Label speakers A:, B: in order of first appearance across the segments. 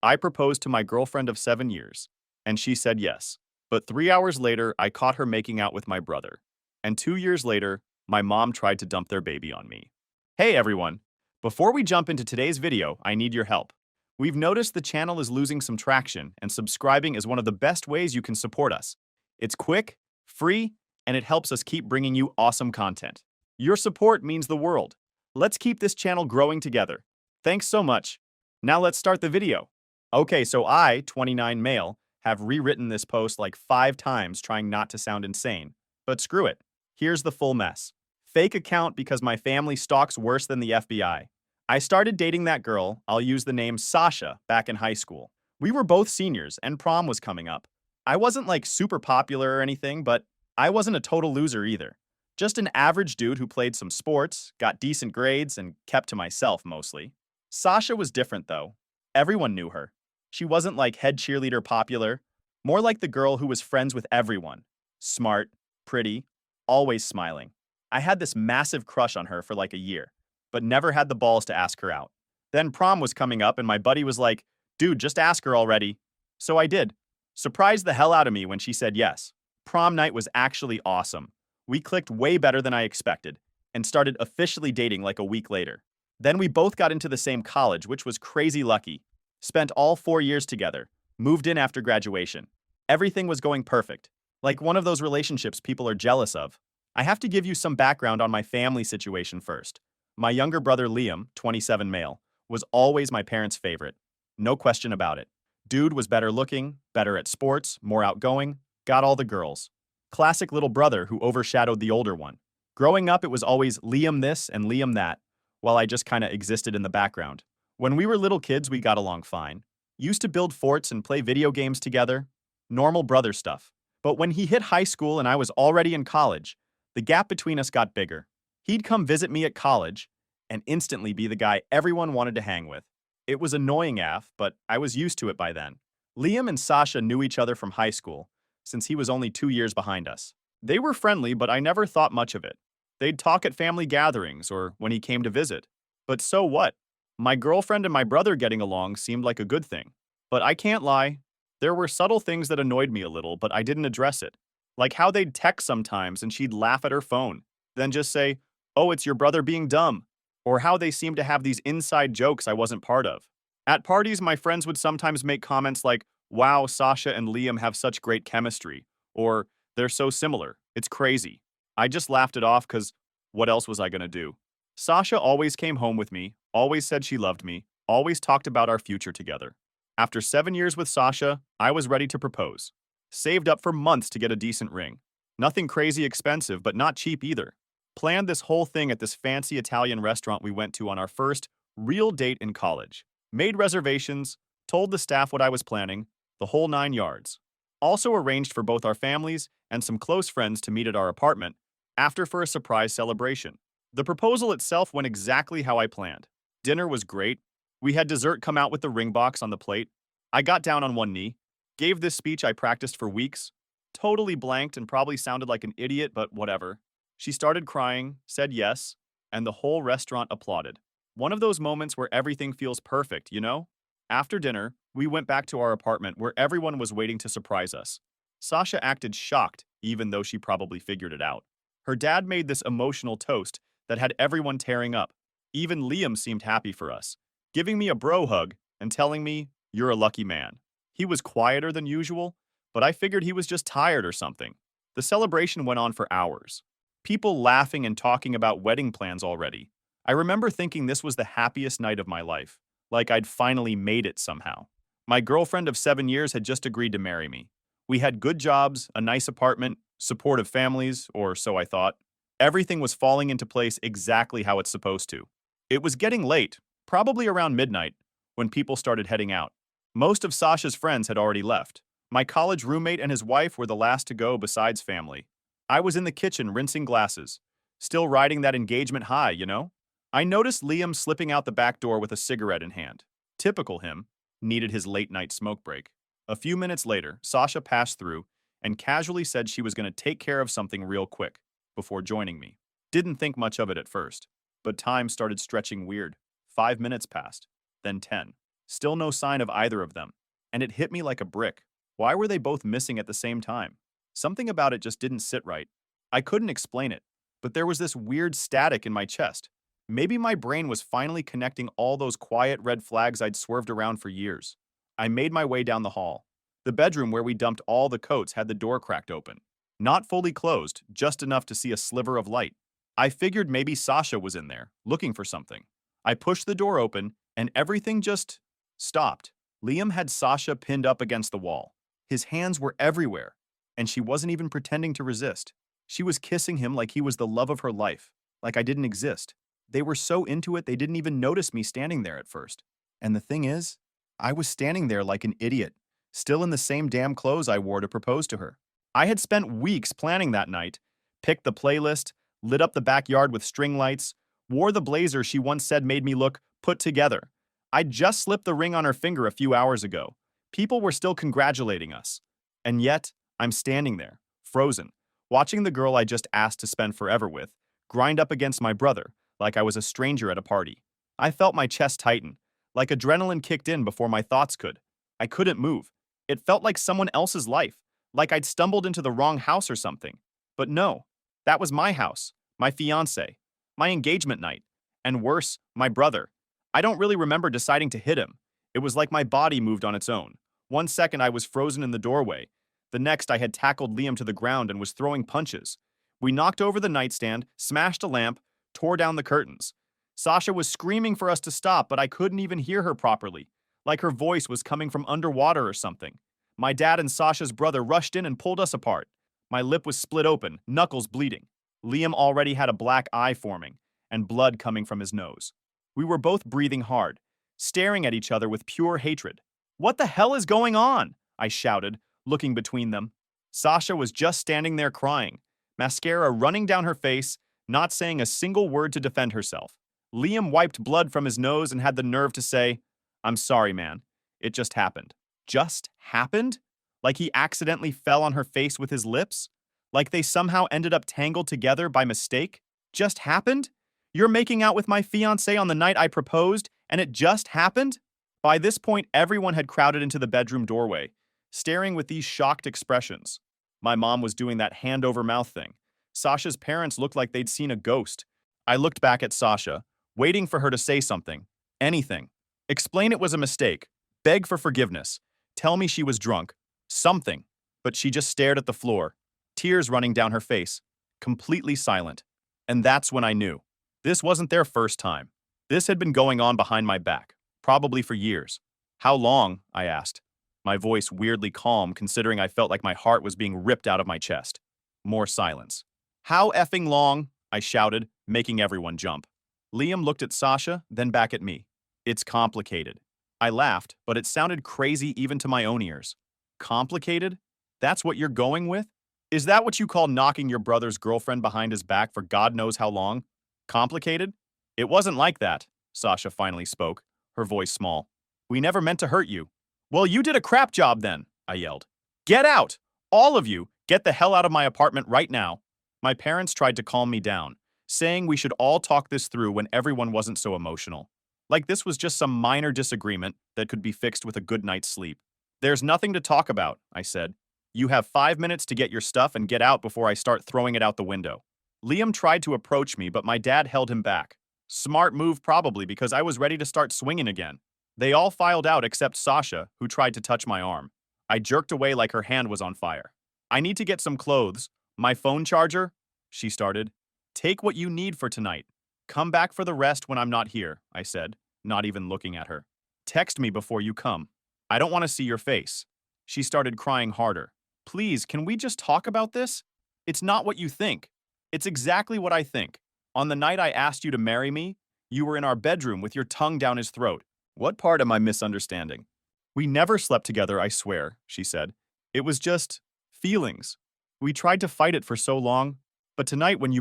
A: I proposed to my girlfriend of 7 years, and she said yes. But 3 hours later, I caught her making out with my brother. And 2 years later, my mom tried to dump their baby on me. Hey everyone! Before we jump into today's video, I need your help. We've noticed the channel is losing some traction, and subscribing is one of the best ways you can support us. It's quick, free, and it helps us keep bringing you awesome content. Your support means the world. Let's keep this channel growing together. Thanks so much. Now let's start the video. Okay, so I, 29 male, have rewritten this post like 5 times trying not to sound insane. But screw it. Here's the full mess. Fake account because my family stalks worse than the FBI. I started dating that girl, I'll use the name Sasha, back in high school. We were both seniors and prom was coming up. I wasn't like super popular or anything, but I wasn't a total loser either. Just an average dude who played some sports, got decent grades, and kept to myself mostly. Sasha was different though. Everyone knew her. She wasn't like head cheerleader popular, more like the girl who was friends with everyone. Smart, pretty, always smiling. I had this massive crush on her for like a year, but never had the balls to ask her out. Then prom was coming up and my buddy was like, dude, just ask her already. So I did. Surprised the hell out of me when she said yes. Prom night was actually awesome. We clicked way better than I expected and started officially dating like a week later. Then we both got into the same college, which was crazy lucky. Spent all 4 years together. Moved in after graduation. Everything was going perfect. Like one of those relationships people are jealous of. I have to give you some background on my family situation first. My younger brother Liam, 27 male, was always my parents' favorite. No question about it. Dude was better looking, better at sports, more outgoing, got all the girls. Classic little brother who overshadowed the older one. Growing up, it was always Liam this and Liam that, while I just kinda existed in the background. When we were little kids, we got along fine. Used to build forts and play video games together. Normal brother stuff. But when he hit high school and I was already in college, the gap between us got bigger. He'd come visit me at college and instantly be the guy everyone wanted to hang with. It was annoying AF, but I was used to it by then. Liam and Sasha knew each other from high school, since he was only 2 years behind us. They were friendly, but I never thought much of it. They'd talk at family gatherings or when he came to visit. But so what? My girlfriend and my brother getting along seemed like a good thing. But I can't lie, there were subtle things that annoyed me a little, but I didn't address it. Like how they'd text sometimes and she'd laugh at her phone, then just say, oh, it's your brother being dumb. Or how they seemed to have these inside jokes I wasn't part of. At parties, my friends would sometimes make comments like, wow, Sasha and Liam have such great chemistry. Or, they're so similar. It's crazy. I just laughed it off because what else was I gonna do? Sasha always came home with me, always said she loved me, always talked about our future together. After 7 years with Sasha, I was ready to propose. Saved up for months to get a decent ring. Nothing crazy expensive, but not cheap either. Planned this whole thing at this fancy Italian restaurant we went to on our first real date in college. Made reservations, told the staff what I was planning, the whole 9 yards. Also arranged for both our families and some close friends to meet at our apartment after for a surprise celebration. The proposal itself went exactly how I planned. Dinner was great. We had dessert come out with the ring box on the plate. I got down on one knee, gave this speech I practiced for weeks, totally blanked and probably sounded like an idiot, but whatever. She started crying, said yes, and the whole restaurant applauded. One of those moments where everything feels perfect, you know? After dinner, we went back to our apartment where everyone was waiting to surprise us. Sasha acted shocked, even though she probably figured it out. Her dad made this emotional toast that had everyone tearing up. Even Liam seemed happy for us, giving me a bro hug and telling me, you're a lucky man. He was quieter than usual, but I figured he was just tired or something. The celebration went on for hours. People laughing and talking about wedding plans already. I remember thinking this was the happiest night of my life, like I'd finally made it somehow. My girlfriend of 7 years had just agreed to marry me. We had good jobs, a nice apartment, supportive families, or so I thought. Everything was falling into place exactly how it's supposed to. It was getting late, probably around midnight, when people started heading out. Most of Sasha's friends had already left. My college roommate and his wife were the last to go besides family. I was in the kitchen rinsing glasses, still riding that engagement high, you know? I noticed Liam slipping out the back door with a cigarette in hand. Typical him, needed his late-night smoke break. A few minutes later, Sasha passed through and casually said she was going to take care of something real quick before joining me. Didn't think much of it at first, but time started stretching weird. 5 minutes passed, then 10. Still no sign of either of them. And it hit me like a brick. Why were they both missing at the same time? Something about it just didn't sit right. I couldn't explain it, but there was this weird static in my chest. Maybe my brain was finally connecting all those quiet red flags I'd swerved around for years. I made my way down the hall. The bedroom where we dumped all the coats had the door cracked open. Not fully closed, just enough to see a sliver of light. I figured maybe Sasha was in there, looking for something. I pushed the door open, and everything just stopped. Liam had Sasha pinned up against the wall. His hands were everywhere, and she wasn't even pretending to resist. She was kissing him like he was the love of her life, like I didn't exist. They were so into it they didn't even notice me standing there at first. And the thing is, I was standing there like an idiot, still in the same damn clothes I wore to propose to her. I had spent weeks planning that night, picked the playlist, lit up the backyard with string lights, wore the blazer she once said made me look put together. I'd just slipped the ring on her finger a few hours ago. People were still congratulating us. And yet, I'm standing there, frozen, watching the girl I just asked to spend forever with grind up against my brother like I was a stranger at a party. I felt my chest tighten, like adrenaline kicked in before my thoughts could. I couldn't move. It felt like someone else's life, like I'd stumbled into the wrong house or something. But no, that was my house, my fiancé, my engagement night, and worse, my brother. I don't really remember deciding to hit him. It was like my body moved on its own. One second I was frozen in the doorway. The next I had tackled Liam to the ground and was throwing punches. We knocked over the nightstand, smashed a lamp, tore down the curtains. Sasha was screaming for us to stop, but I couldn't even hear her properly, like her voice was coming from underwater or something. My dad and Sasha's brother rushed in and pulled us apart. My lip was split open, knuckles bleeding. Liam already had a black eye forming, and blood coming from his nose. We were both breathing hard, staring at each other with pure hatred. "What the hell is going on?" I shouted, looking between them. Sasha was just standing there crying, mascara running down her face, not saying a single word to defend herself. Liam wiped blood from his nose and had the nerve to say, "I'm sorry, man. It just happened." Just happened? Like he accidentally fell on her face with his lips? Like they somehow ended up tangled together by mistake? Just happened? You're making out with my fiancé on the night I proposed, and it just happened? By this point, everyone had crowded into the bedroom doorway, staring with these shocked expressions. My mom was doing that hand-over-mouth thing. Sasha's parents looked like they'd seen a ghost. I looked back at Sasha, waiting for her to say something. Anything. Explain it was a mistake. Beg for forgiveness. Tell me she was drunk. Something. But she just stared at the floor, tears running down her face, completely silent. And that's when I knew. This wasn't their first time. This had been going on behind my back, probably for years. "How long?" I asked, my voice weirdly calm considering I felt like my heart was being ripped out of my chest. More silence. "How effing long?" I shouted, making everyone jump. Liam looked at Sasha, then back at me. "It's complicated." I laughed, but it sounded crazy even to my own ears. Complicated? That's what you're going with? Is that what you call knocking your brother's girlfriend behind his back for God knows how long? Complicated? "It wasn't like that," Sasha finally spoke, her voice small. "We never meant to hurt you." "Well, you did a crap job then," I yelled. "Get out! All of you, get the hell out of my apartment right now." My parents tried to calm me down, saying we should all talk this through when everyone wasn't so emotional. Like this was just some minor disagreement that could be fixed with a good night's sleep. "There's nothing to talk about," I said. "You have 5 minutes to get your stuff and get out before I start throwing it out the window." Liam tried to approach me, but my dad held him back. Smart move probably because I was ready to start swinging again. They all filed out except Sasha, who tried to touch my arm. I jerked away like her hand was on fire. "I need to get some clothes. My phone charger?" she started. "Take what you need for tonight. Come back for the rest when I'm not here," I said, not even looking at her. "Text me before you come. I don't want to see your face." She started crying harder. "Please, can we just talk about this? It's not what you think. It's exactly what I think. On the night I asked you to marry me, you were in our bedroom with your tongue down his throat. What part am I misunderstanding?" "We never slept together, I swear," she said. "It was just feelings. We tried to fight it for so long, but tonight when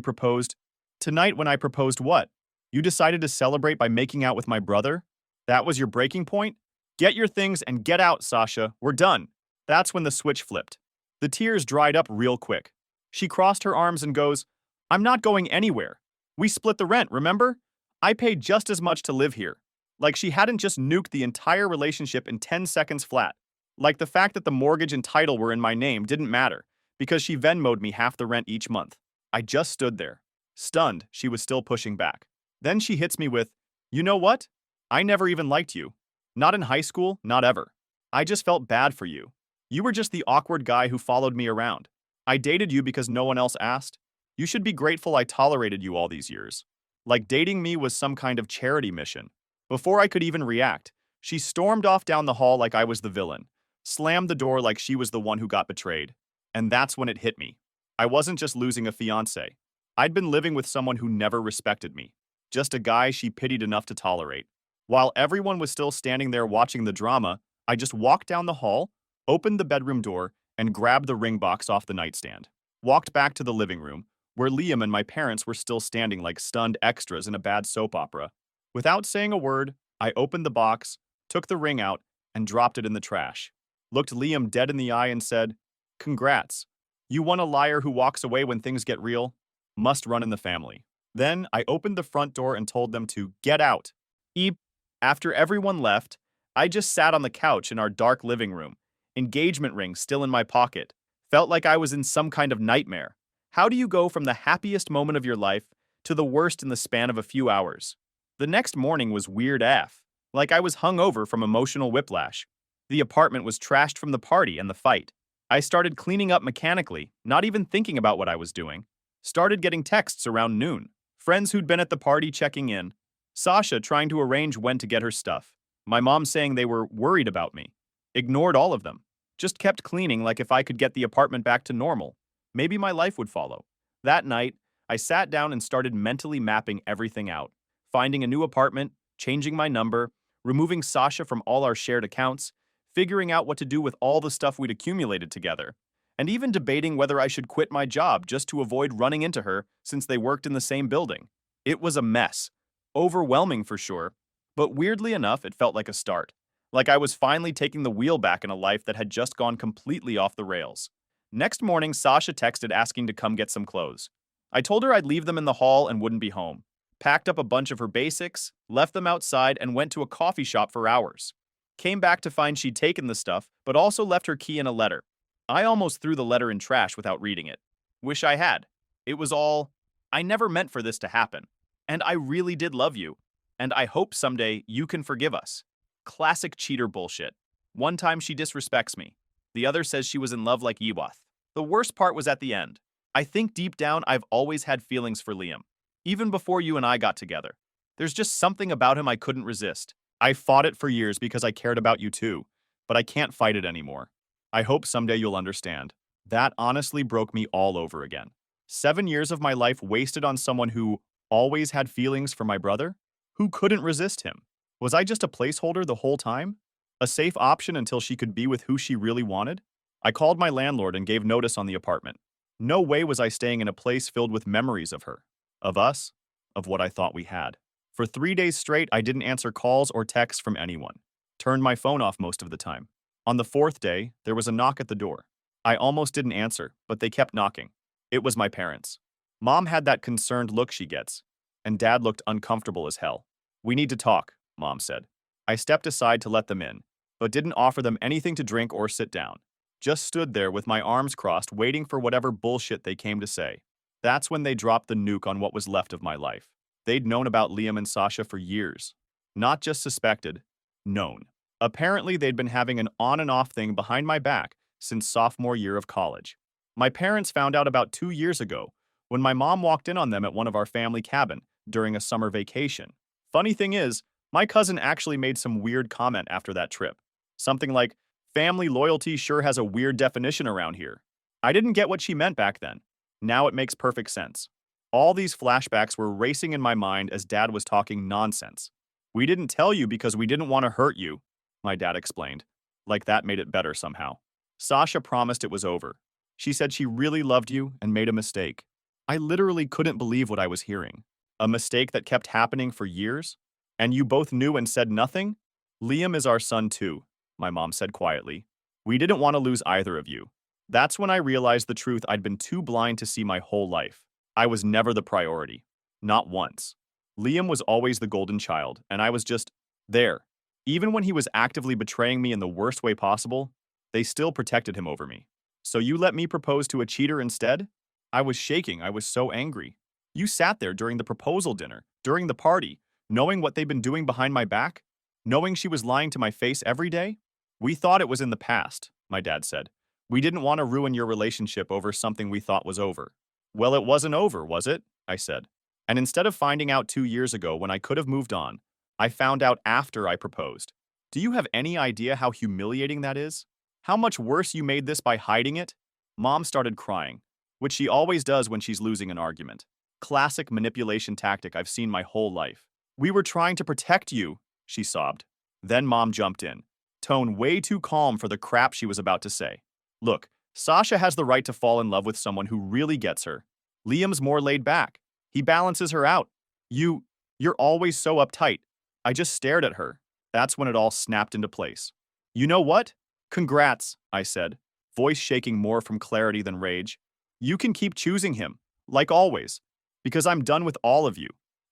A: I proposed what? You decided to celebrate by making out with my brother? That was your breaking point? Get your things and get out, Sasha. We're done." That's when the switch flipped. The tears dried up real quick. She crossed her arms and goes, "I'm not going anywhere. We split the rent, remember? I paid just as much to live here. Like she hadn't just nuked the entire relationship in 10 seconds flat. Like the fact that the mortgage and title were in my name didn't matter, because she Venmo'd me half the rent each month. I just stood there, stunned she was still pushing back. Then she hits me with, "You know what? I never even liked you. Not in high school, not ever. I just felt bad for you. You were just the awkward guy who followed me around. I dated you because no one else asked. You should be grateful I tolerated you all these years." Like dating me was some kind of charity mission. Before I could even react, she stormed off down the hall like I was the villain, slammed the door like she was the one who got betrayed. And that's when it hit me. I wasn't just losing a fiancé. I'd been living with someone who never respected me, just a guy she pitied enough to tolerate. While everyone was still standing there watching the drama, I just walked down the hall, opened the bedroom door, and grabbed the ring box off the nightstand. Walked back to the living room, where Liam and my parents were still standing like stunned extras in a bad soap opera. Without saying a word, I opened the box, took the ring out, and dropped it in the trash. Looked Liam dead in the eye and said, "Congrats. You won a liar who walks away when things get real. Must run in the family." Then I opened the front door and told them to get out. After everyone left, I just sat on the couch in our dark living room, engagement ring still in my pocket. Felt like I was in some kind of nightmare. How do you go from the happiest moment of your life to the worst in the span of a few hours? The next morning was weird AF, like I was hungover from emotional whiplash. The apartment was trashed from the party and the fight. I started cleaning up mechanically, not even thinking about what I was doing. Started getting texts around noon. Friends who'd been at the party checking in. Sasha trying to arrange when to get her stuff. My mom saying they were worried about me. Ignored all of them. Just kept cleaning like if I could get the apartment back to normal, maybe my life would follow. That night, I sat down and started mentally mapping everything out. Finding a new apartment, changing my number, removing Sasha from all our shared accounts, figuring out what to do with all the stuff we'd accumulated together, and even debating whether I should quit my job just to avoid running into her since they worked in the same building. It was a mess. Overwhelming for sure, but weirdly enough, it felt like a start. Like I was finally taking the wheel back in a life that had just gone completely off the rails. Next morning, Sasha texted asking to come get some clothes. I told her I'd leave them in the hall and wouldn't be home. Packed up a bunch of her basics, left them outside, and went to a coffee shop for hours. Came back to find she'd taken the stuff, but also left her key in a letter. I almost threw the letter in trash without reading it. Wish I had. It was all, "I never meant for this to happen. And I really did love you. And I hope someday you can forgive us." Classic cheater bullshit. One time she disrespects me. The other says she was in love like Ewath. The worst part was at the end. I think deep down I've always had feelings for Liam. Even before you and I got together. There's just something about him I couldn't resist. I fought it for years because I cared about you too, but I can't fight it anymore. I hope someday you'll understand. That honestly broke me all over again. 7 years of my life wasted on someone who always had feelings for my brother? Who couldn't resist him? Was I just a placeholder the whole time? A safe option until she could be with who she really wanted? I called my landlord and gave notice on the apartment. No way was I staying in a place filled with memories of her, of us, of what I thought we had. For 3 days straight, I didn't answer calls or texts from anyone. Turned my phone off most of the time. On the 4th day, there was a knock at the door. I almost didn't answer, but they kept knocking. It was my parents. Mom had that concerned look she gets, and Dad looked uncomfortable as hell. "We need to talk," Mom said. I stepped aside to let them in, but didn't offer them anything to drink or sit down. Just stood there with my arms crossed, waiting for whatever bullshit they came to say. That's when they dropped the nuke on what was left of my life. They'd known about Liam and Sasha for years. Not just suspected, known. Apparently, they'd been having an on and off thing behind my back since sophomore year of college. My parents found out about 2 years ago when my mom walked in on them at one of our family cabin during a summer vacation. Funny thing is, my cousin actually made some weird comment after that trip. Something like, "Family loyalty sure has a weird definition around here." I didn't get what she meant back then. Now it makes perfect sense. All these flashbacks were racing in my mind as Dad was talking nonsense. "We didn't tell you because we didn't want to hurt you," my dad explained. Like that made it better somehow. Sasha promised it was over. She said she really loved you and made a mistake. I literally couldn't believe what I was hearing. A mistake that kept happening for years? And you both knew and said nothing? "Liam is our son too," my mom said quietly. "We didn't want to lose either of you." That's when I realized the truth I'd been too blind to see my whole life. I was never the priority. Not once. Liam was always the golden child, and I was just There. Even when he was actively betraying me in the worst way possible, they still protected him over me. So you let me propose to a cheater instead? I was shaking. I was so angry. You sat there during the proposal dinner, during the party, knowing what they'd been doing behind my back? Knowing she was lying to my face every day? We thought it was in the past, my dad said. We didn't want to ruin your relationship over something we thought was over. Well, it wasn't over, was it? I said. And instead of finding out 2 years ago when I could have moved on, I found out after I proposed. Do you have any idea how humiliating that is? How much worse you made this by hiding it? Mom started crying, which she always does when she's losing an argument. Classic manipulation tactic I've seen my whole life. We were trying to protect you, she sobbed. Then Mom jumped in, tone way too calm for the crap she was about to say. Look, Sasha has the right to fall in love with someone who really gets her. Liam's more laid back. He balances her out. You're always so uptight. I just stared at her. That's when it all snapped into place. You know what? Congrats, I said, voice shaking more from clarity than rage. You can keep choosing him, like always, because I'm done with all of you.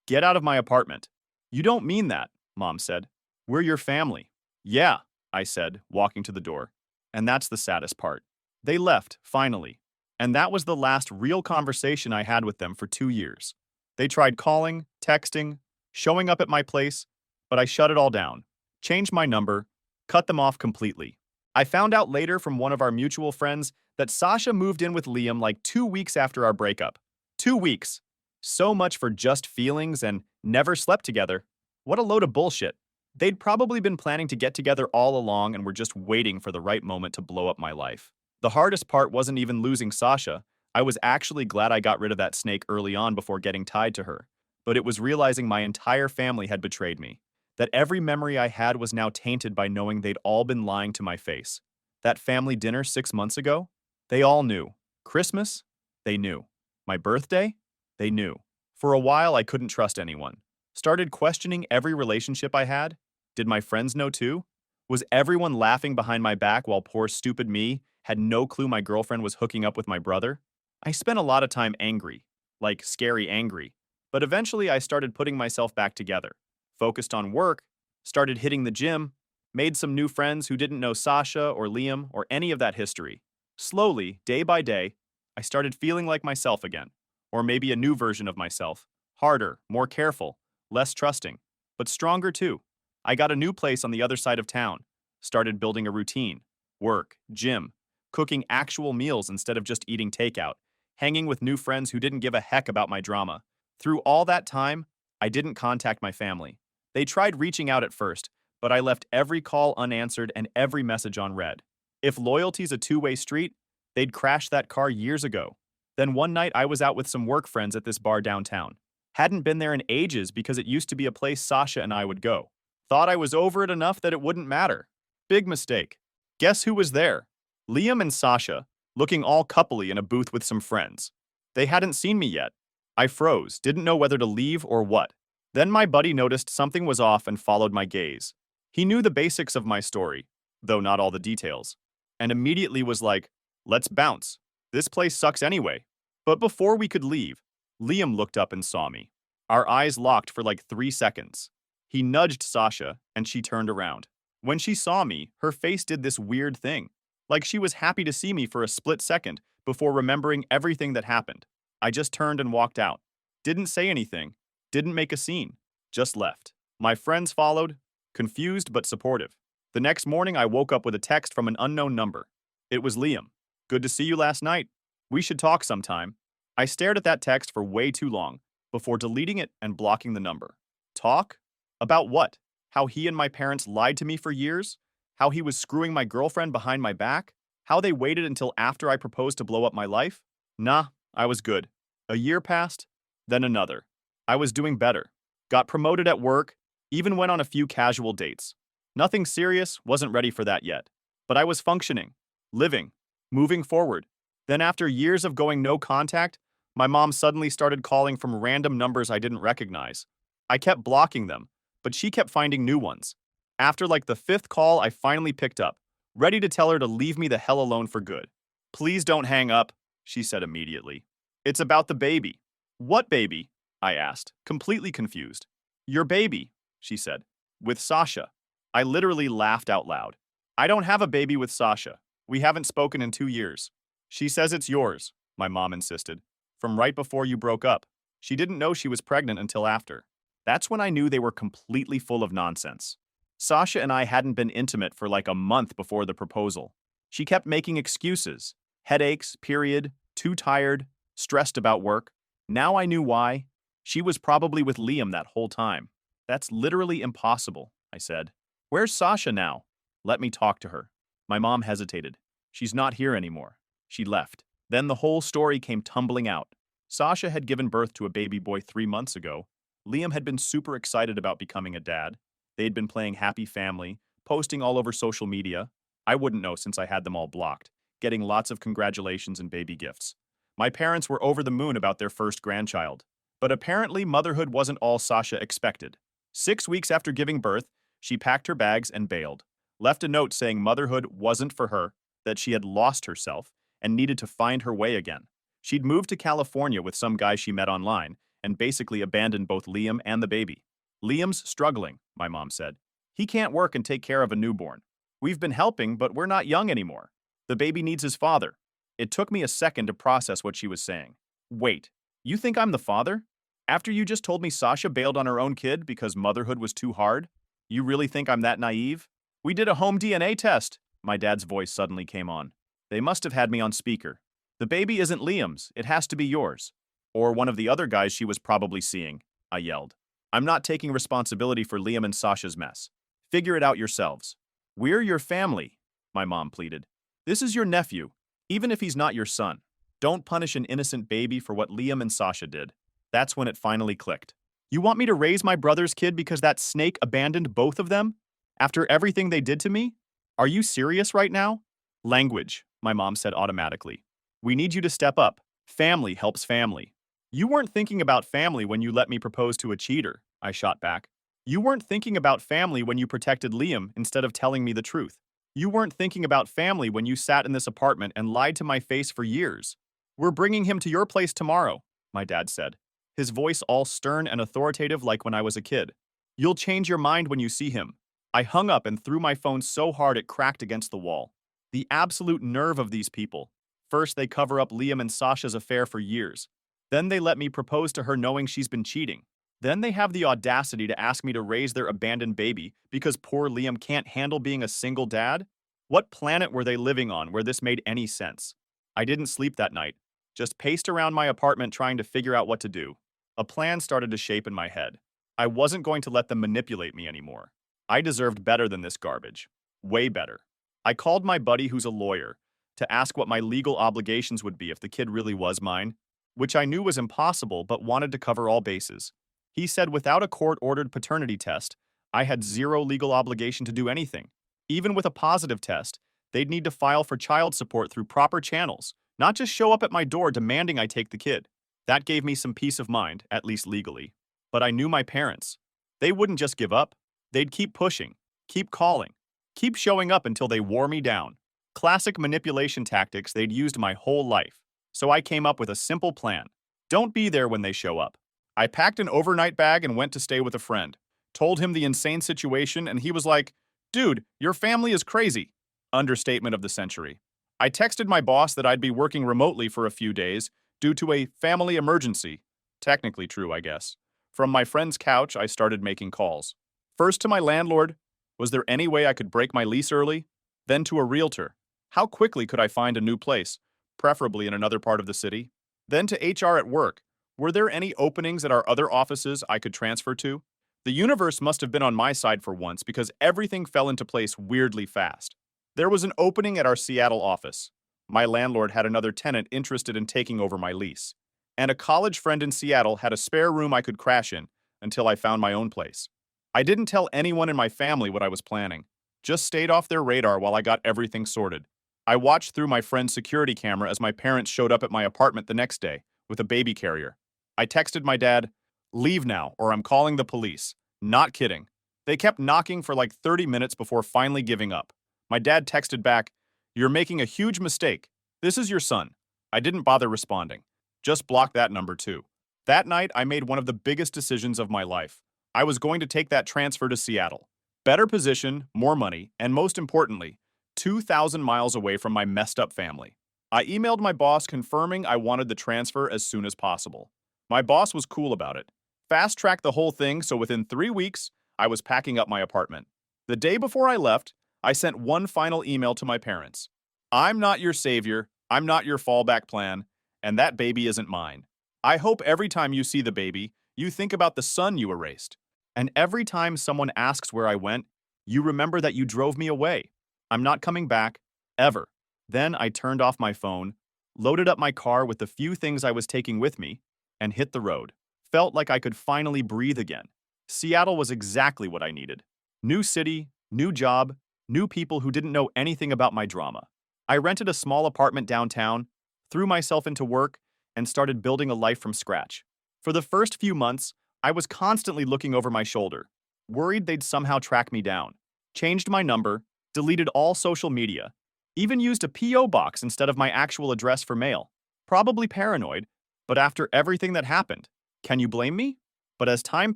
A: Get out of my apartment. You don't mean that, Mom said. We're your family. Yeah, I said, walking to the door. And that's the saddest part. They left, finally. And that was the last real conversation I had with them for 2 years. They tried calling, texting, showing up at my place, but I shut it all down, changed my number, cut them off completely. I found out later from one of our mutual friends that Sasha moved in with Liam like 2 weeks after our breakup. 2 weeks. So much for just feelings and never slept together. What a load of bullshit. They'd probably been planning to get together all along and were just waiting for the right moment to blow up my life. The hardest part wasn't even losing Sasha. I was actually glad I got rid of that snake early on before getting tied to her. But it was realizing my entire family had betrayed me. That every memory I had was now tainted by knowing they'd all been lying to my face. That family dinner 6 months ago? They all knew. Christmas? They knew. My birthday? They knew. For a while, I couldn't trust anyone. Started questioning every relationship I had. Did my friends know too? Was everyone laughing behind my back while poor stupid me had no clue my girlfriend was hooking up with my brother? I spent a lot of time angry, like scary angry, but eventually I started putting myself back together. Focused on work, started hitting the gym, made some new friends who didn't know Sasha or Liam or any of that history. Slowly, day by day, I started feeling like myself again, or maybe a new version of myself, harder, more careful, less trusting, but stronger too. I got a new place on the other side of town, started building a routine, work, gym, cooking actual meals instead of just eating takeout, hanging with new friends who didn't give a heck about my drama. Through all that time, I didn't contact my family. They tried reaching out at first, but I left every call unanswered and every message on read. If loyalty's a two-way street, they'd crashed that car years ago. Then one night I was out with some work friends at this bar downtown. Hadn't been there in ages because it used to be a place Sasha and I would go. Thought I was over it enough that it wouldn't matter. Big mistake. Guess who was there? Liam and Sasha, looking all coupley in a booth with some friends. They hadn't seen me yet. I froze, didn't know whether to leave or what. Then my buddy noticed something was off and followed my gaze. He knew the basics of my story, though not all the details, and immediately was like, let's bounce. This place sucks anyway. But before we could leave, Liam looked up and saw me. Our eyes locked for like 3 seconds. He nudged Sasha, and she turned around. When she saw me, her face did this weird thing, like she was happy to see me for a split second before remembering everything that happened. I just turned and walked out. Didn't say anything, didn't make a scene, just left. My friends followed, confused but supportive. The next morning, I woke up with a text from an unknown number. It was Liam. Good to see you last night. We should talk sometime. I stared at that text for way too long before deleting it and blocking the number. Talk? About what? How he and my parents lied to me for years? How he was screwing my girlfriend behind my back? How they waited until after I proposed to blow up my life? Nah, I was good. A year passed, then another. I was doing better. Got promoted at work, even went on a few casual dates. Nothing serious, wasn't ready for that yet. But I was functioning, living, moving forward. Then after years of going no contact, my mom suddenly started calling from random numbers I didn't recognize. I kept blocking them, but she kept finding new ones. After like the 5th call, I finally picked up, ready to tell her to leave me the hell alone for good. Please don't hang up, she said immediately. It's about the baby. What baby? I asked, completely confused. Your baby, she said. With Sasha. I literally laughed out loud. I don't have a baby with Sasha. We haven't spoken in 2 years. She says it's yours, my mom insisted. From right before you broke up. She didn't know she was pregnant until after. That's when I knew they were completely full of nonsense. Sasha and I hadn't been intimate for like a month before the proposal. She kept making excuses. Headaches, period, too tired, stressed about work. Now I knew why. She was probably with Liam that whole time. That's literally impossible, I said. Where's Sasha now? Let me talk to her. My mom hesitated. She's not here anymore. She left. Then the whole story came tumbling out. Sasha had given birth to a baby boy 3 months ago. Liam had been super excited about becoming a dad. They'd been playing Happy Family, posting all over social media. I wouldn't know since I had them all blocked, getting lots of congratulations and baby gifts. My parents were over the moon about their first grandchild. But apparently motherhood wasn't all Sasha expected. 6 weeks after giving birth, she packed her bags and bailed. Left a note saying motherhood wasn't for her, that she had lost herself and needed to find her way again. She'd moved to California with some guy she met online and basically abandoned both Liam and the baby. Liam's struggling, my mom said. He can't work and take care of a newborn. We've been helping, but we're not young anymore. The baby needs his father. It took me a second to process what she was saying. Wait, you think I'm the father? After you just told me Sasha bailed on her own kid because motherhood was too hard? You really think I'm that naive? We did a home DNA test. My dad's voice suddenly came on. They must have had me on speaker. The baby isn't Liam's. It has to be yours. Or one of the other guys she was probably seeing, I yelled. I'm not taking responsibility for Liam and Sasha's mess. Figure it out yourselves. We're your family, my mom pleaded. This is your nephew, even if he's not your son. Don't punish an innocent baby for what Liam and Sasha did. That's when it finally clicked. You want me to raise my brother's kid because that snake abandoned both of them? After everything they did to me? Are you serious right now? Language, my mom said automatically. We need you to step up. Family helps family. You weren't thinking about family when you let me propose to a cheater, I shot back. You weren't thinking about family when you protected Liam instead of telling me the truth. You weren't thinking about family when you sat in this apartment and lied to my face for years. We're bringing him to your place tomorrow, my dad said, his voice all stern and authoritative like when I was a kid. You'll change your mind when you see him. I hung up and threw my phone so hard it cracked against the wall. The absolute nerve of these people. First, they cover up Liam and Sasha's affair for years. Then they let me propose to her knowing she's been cheating. Then they have the audacity to ask me to raise their abandoned baby because poor Liam can't handle being a single dad? What planet were they living on where this made any sense? I didn't sleep that night, just paced around my apartment trying to figure out what to do. A plan started to shape in my head. I wasn't going to let them manipulate me anymore. I deserved better than this garbage. Way better. I called my buddy who's a lawyer to ask what my legal obligations would be if the kid really was mine, which I knew was impossible but wanted to cover all bases. He said without a court-ordered paternity test, I had zero legal obligation to do anything. Even with a positive test, they'd need to file for child support through proper channels, not just show up at my door demanding I take the kid. That gave me some peace of mind, at least legally. But I knew my parents. They wouldn't just give up. They'd keep pushing, keep calling, keep showing up until they wore me down. Classic manipulation tactics they'd used my whole life. So I came up with a simple plan. Don't be there when they show up. I packed an overnight bag and went to stay with a friend. Told him the insane situation and he was like, "Dude, your family is crazy." Understatement of the century. I texted my boss that I'd be working remotely for a few days due to a family emergency. Technically true, I guess. From my friend's couch, I started making calls. First to my landlord, was there any way I could break my lease early? Then to a realtor. How quickly could I find a new place, preferably in another part of the city? Then to HR at work. Were there any openings at our other offices I could transfer to? The universe must have been on my side for once because everything fell into place weirdly fast. There was an opening at our Seattle office. My landlord had another tenant interested in taking over my lease. And a college friend in Seattle had a spare room I could crash in until I found my own place. I didn't tell anyone in my family what I was planning. Just stayed off their radar while I got everything sorted. I watched through my friend's security camera as my parents showed up at my apartment the next day with a baby carrier. I texted my dad, "Leave now or I'm calling the police." Not kidding. They kept knocking for like 30 minutes before finally giving up. My dad texted back, "You're making a huge mistake. This is your son." I didn't bother responding. Just blocked that number too. That night, I made one of the biggest decisions of my life. I was going to take that transfer to Seattle. Better position, more money, and most importantly, 2,000 miles away from my messed up family. I emailed my boss confirming I wanted the transfer as soon as possible. My boss was cool about it. Fast-tracked the whole thing so within 3 weeks, I was packing up my apartment. The day before I left, I sent one final email to my parents. I'm not your savior, I'm not your fallback plan, and that baby isn't mine. I hope every time you see the baby, you think about the son you erased. And every time someone asks where I went, you remember that you drove me away. I'm not coming back, ever. Then I turned off my phone, loaded up my car with the few things I was taking with me, and hit the road. Felt like I could finally breathe again. Seattle was exactly what I needed. New city, new job, new people who didn't know anything about my drama. I rented a small apartment downtown, threw myself into work, and started building a life from scratch. For the first few months, I was constantly looking over my shoulder, worried they'd somehow track me down. Changed my number, deleted all social media, even used a P.O. box instead of my actual address for mail. Probably paranoid, but after everything that happened, can you blame me? But as time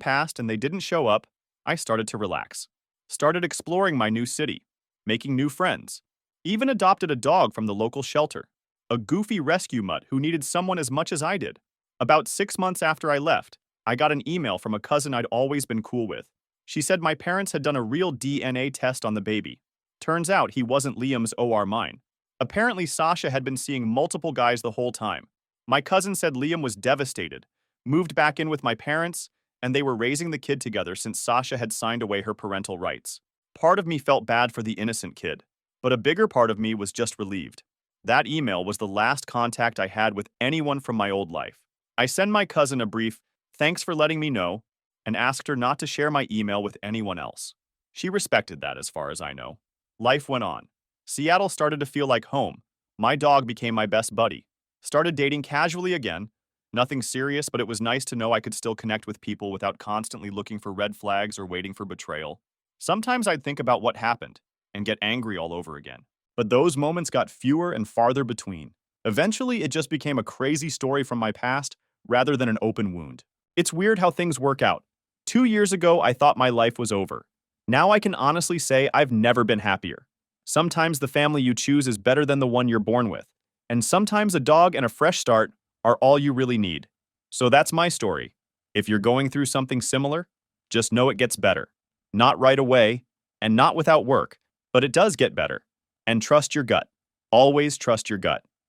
A: passed and they didn't show up, I started to relax. Started exploring my new city, making new friends. Even adopted a dog from the local shelter, a goofy rescue mutt who needed someone as much as I did. About 6 months after I left, I got an email from a cousin I'd always been cool with. She said my parents had done a real DNA test on the baby. Turns out he wasn't Liam's or mine. Apparently Sasha had been seeing multiple guys the whole time. My cousin said Liam was devastated, moved back in with my parents, and they were raising the kid together since Sasha had signed away her parental rights. Part of me felt bad for the innocent kid, but a bigger part of me was just relieved. That email was the last contact I had with anyone from my old life. I sent my cousin a brief, "Thanks for letting me know," and asked her not to share my email with anyone else. She respected that as far as I know. Life went on. Seattle started to feel like home. My dog became my best buddy. Started dating casually again. Nothing serious, but it was nice to know I could still connect with people without constantly looking for red flags or waiting for betrayal. Sometimes I'd think about what happened and get angry all over again. But those moments got fewer and farther between. Eventually, it just became a crazy story from my past rather than an open wound. It's weird how things work out. 2 years ago, I thought my life was over. Now I can honestly say I've never been happier. Sometimes the family you choose is better than the one you're born with. And sometimes a dog and a fresh start are all you really need. So that's my story. If you're going through something similar, just know it gets better. Not right away, and not without work, but it does get better. And trust your gut. Always trust your gut.